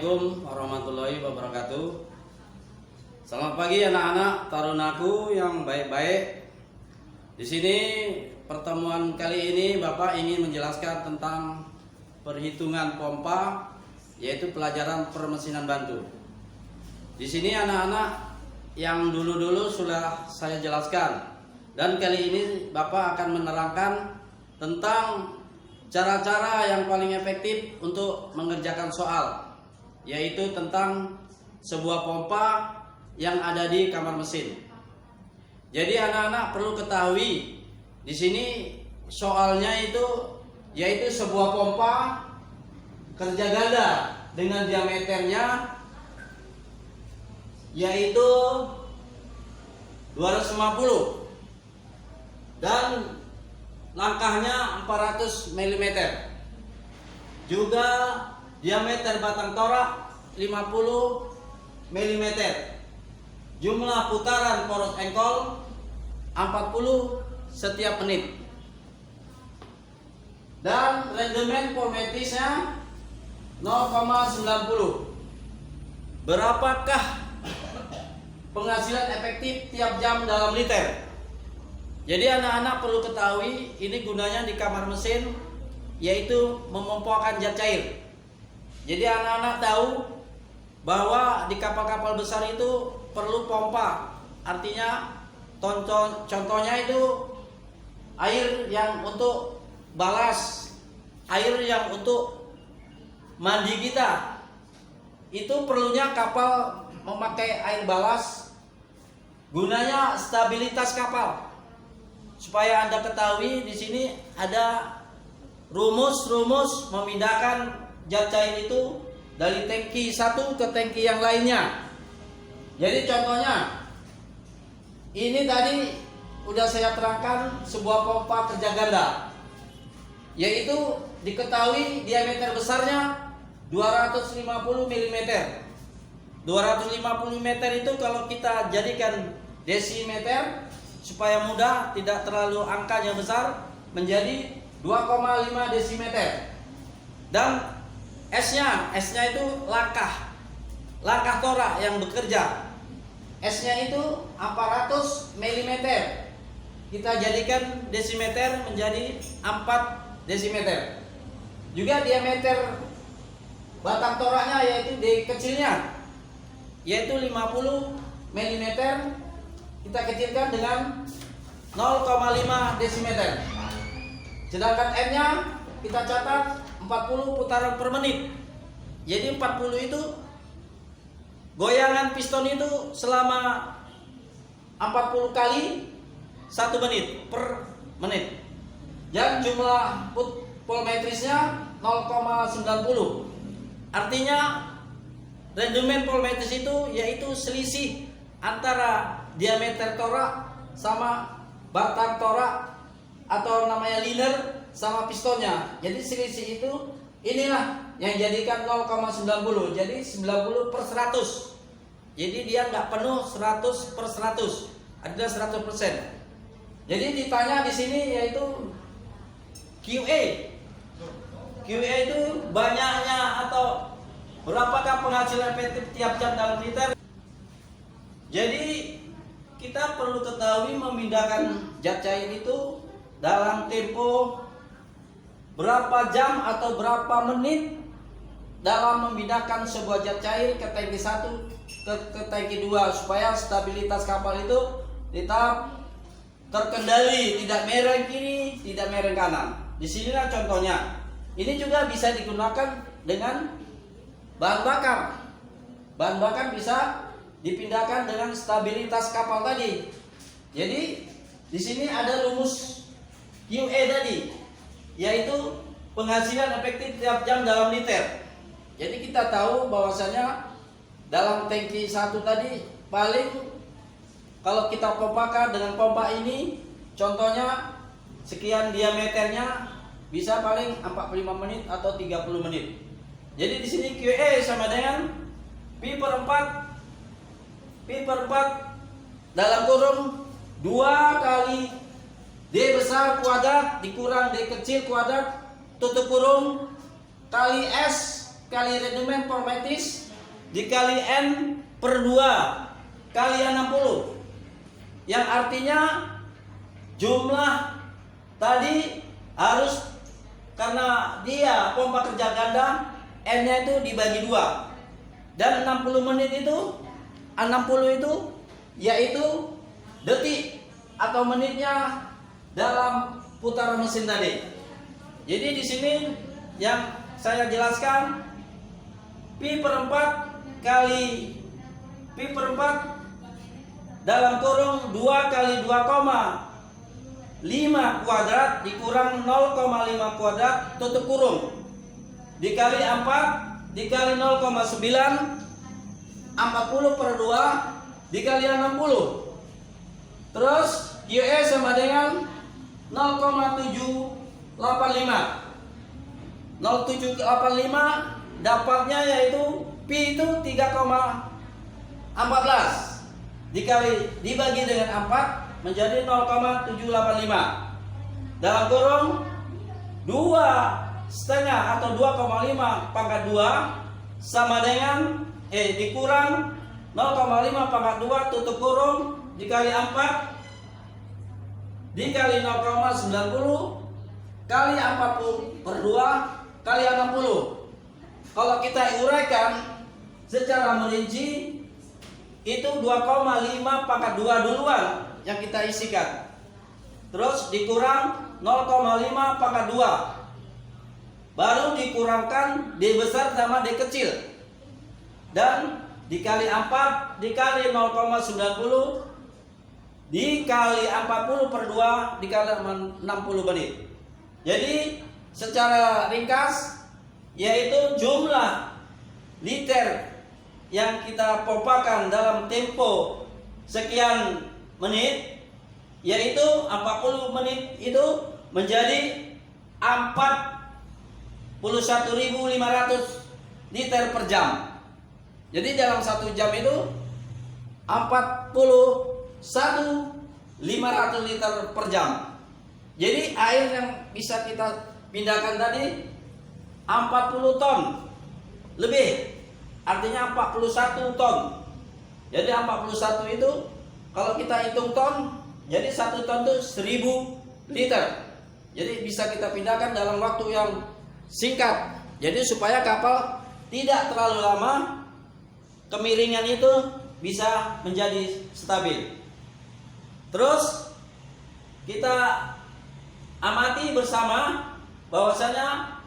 Assalamualaikum warahmatullahi wabarakatuh. Selamat pagi anak-anak tarunaku yang baik-baik. Di sini pertemuan kali ini Bapak ingin menjelaskan tentang perhitungan pompa, yaitu pelajaran permesinan bantu. Di sini anak-anak yang dulu-dulu sudah saya jelaskan, dan kali ini Bapak akan menerangkan tentang cara-cara yang paling efektif untuk mengerjakan soal, yaitu tentang sebuah pompa yang ada di kamar mesin. Jadi anak-anak perlu ketahui di sini soalnya itu yaitu sebuah pompa kerja ganda dengan diameternya yaitu 250 dan langkahnya 400 mm. Juga diameter batang torak 50 mm. Jumlah putaran poros engkol 40 setiap menit. Dan rendemen voltagesnya 0,90. Berapakah penghasilan efektif tiap jam dalam liter? Jadi anak-anak perlu ketahui ini gunanya di kamar mesin, yaitu memompakan zat cair. Jadi anak-anak tahu bahwa di kapal-kapal besar itu perlu pompa. Artinya contohnya itu air yang untuk balas, air yang untuk mandi kita. Itu perlunya kapal memakai air balas. Gunanya stabilitas kapal. Supaya Anda ketahui di sini ada rumus-rumus memindahkan zat cair itu dari tangki satu ke tangki yang lainnya. Jadi contohnya ini tadi udah saya terangkan sebuah pompa kerja ganda, yaitu diketahui diameter besarnya 250 mm. 250 mm itu kalau kita jadikan desimeter supaya mudah, tidak terlalu angkanya besar, menjadi 2,5 desimeter. Dan S-nya itu langkah torak yang bekerja. S-nya itu 400 mm. Kita jadikan desimeter menjadi 4 desimeter. Juga diameter batang toraknya yaitu D kecilnya yaitu 50 mm. Kita kecilkan dengan 0,5 desimeter. Sedangkan M-nya kita catat 40 putaran per menit. Jadi 40 itu goyangan piston itu selama 40 kali 1 menit per menit. Dan jumlah voltagesnya 0,90. Artinya rendemen voltages itu yaitu selisih antara diameter torak sama batang torak atau namanya liner sama pistonnya. Jadi selisih itu inilah yang jadikan 0,90. Jadi 90 per 100. Jadi dia nggak penuh 100 per 100. Ada 100%. Jadi ditanya di sini yaitu QA. QA itu banyaknya atau berapakah penghasilan efektif tiap jam dalam liter. Jadi kita perlu ketahui memindahkan zat cair itu dalam tempo berapa jam atau berapa menit dalam memindahkan sebuah zat cair ke tangki 1 ke tangki 2 supaya stabilitas kapal itu tetap terkendali, tidak mereng kiri, tidak mereng kanan. Di sinilah contohnya. Ini juga bisa digunakan dengan bahan bakar. Bahan bakar bisa dipindahkan dengan stabilitas kapal tadi. Jadi di sini ada rumus QE tadi, yaitu penghasilan efektif tiap jam dalam liter. Jadi kita tahu bahwasanya dalam tangki 1 tadi paling kalau kita pompakan dengan pompa ini, contohnya sekian diameternya bisa paling 45 menit atau 30 menit. Jadi di sini QE sama dengan Pi per 4 dalam kurung 2 kali D besar kuadrat dikurang D kecil kuadrat tutup kurung kali S kali rendemen formatis dikali N per 2 kali 60, yang artinya jumlah tadi harus, karena dia pompa kerja ganda, N-nya itu dibagi 2, dan 60 menit itu 60 itu yaitu detik atau menitnya dalam putaran mesin tadi. Jadi di sini yang saya jelaskan, pi per 4 kali pi per 4 dalam kurung 2 kali 2,5 kuadrat dikurang 0,5 kuadrat tutup kurung dikali 4 dikali 0,9, 40 per 2 dikali 60. Terus QE sama dengan 0,785. 0,785 dapatnya yaitu pi itu 3,14 dibagi dengan 4 menjadi 0,785 dalam kurung 2,5 atau 2,5 pangkat 2 sama dengan dikurang 0,5 pangkat 2 tutup kurung dikali 4 dikali 0,90 kali 40 per 2 kali 60. Kalau kita uraikan secara merinci itu 2,5 pangkat 2 duluan yang kita isikan. Terus dikurang 0,5 pangkat 2. Baru dikurangkan D besar sama D kecil. Dan dikali 4 dikali 0,90 dikali 40 per 2 dikali 60 menit. Jadi secara ringkas yaitu jumlah liter yang kita pompakan dalam tempo sekian menit yaitu 40 menit itu menjadi 41.500 liter per jam. Jadi dalam 1 jam itu 41.500 liter per jam. Jadi air yang bisa kita pindahkan tadi 40 ton lebih, artinya 41 ton. Jadi 41 itu kalau kita hitung ton, jadi 1 ton itu 1000 liter. Jadi bisa kita pindahkan dalam waktu yang singkat. Jadi supaya kapal tidak terlalu lama, kemiringan itu bisa menjadi stabil. Terus kita amati bersama bahwasanya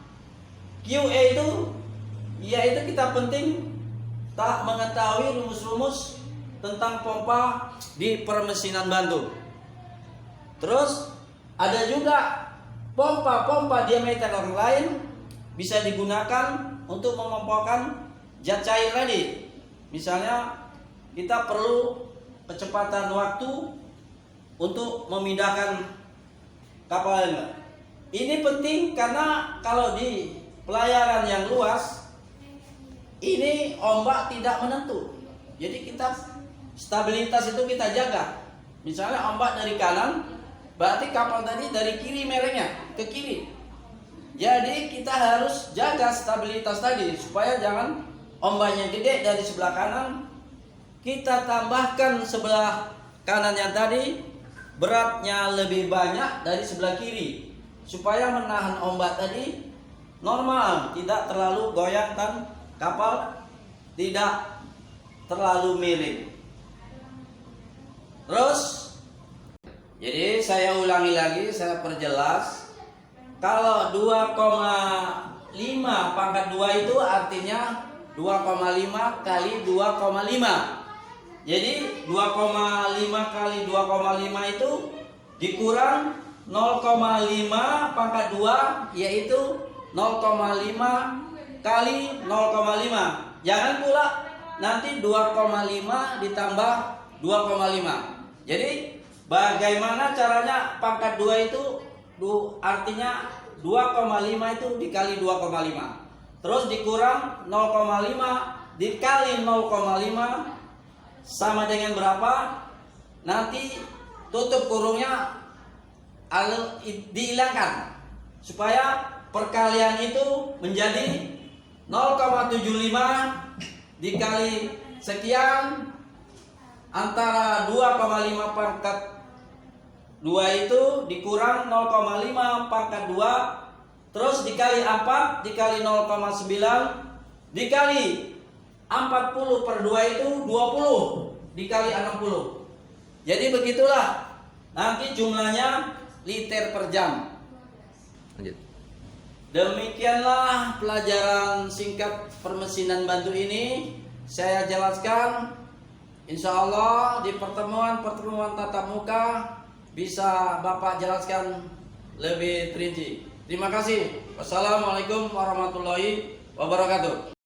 QA itu yaitu kita penting tak mengetahui rumus-rumus tentang pompa di permesinan bantu. Terus ada juga pompa-pompa diameter yang lain bisa digunakan untuk memompakan zat cair tadi. Misalnya kita perlu kecepatan waktu untuk memindahkan kapal ini. Ini penting karena kalau di pelayaran yang luas ini ombak tidak menentu. Jadi kita stabilitas itu kita jaga. Misalnya ombak dari kanan, berarti kapal tadi dari kiri merengnya ke kiri. Jadi kita harus jaga stabilitas tadi supaya jangan ombaknya gede dari sebelah kanan, kita tambahkan sebelah kanan yang tadi beratnya lebih banyak dari sebelah kiri supaya menahan ombak tadi normal, tidak terlalu goyang dan kapal tidak terlalu miring. Terus jadi saya ulangi lagi, saya perjelas. Kalau 2,5 pangkat 2 itu artinya 2,5 kali 2,5. Jadi 2,5 kali 2,5 itu dikurang 0,5 pangkat 2 yaitu 0,5 kali 0,5. Jangan pula nanti 2,5 ditambah 2,5. Jadi bagaimana caranya pangkat 2 itu artinya 2,5 itu dikali 2,5. Terus dikurang 0,5 dikali 0,5 sama dengan berapa? Nanti tutup kurungnya dihilangkan supaya perkalian itu menjadi 0,75 dikali sekian antara 2,5 pangkat 2 itu dikurang 0,5 pangkat 2 terus dikali 4 dikali 0,9 dikali 40 per 2 itu 20 dikali 60. Jadi begitulah nanti jumlahnya liter per jam. Lanjut. Demikianlah pelajaran singkat permesinan bantu ini saya jelaskan. Insya Allah di pertemuan tatap muka bisa Bapak jelaskan lebih rinci. Terima kasih. Wassalamualaikum warahmatullahi wabarakatuh.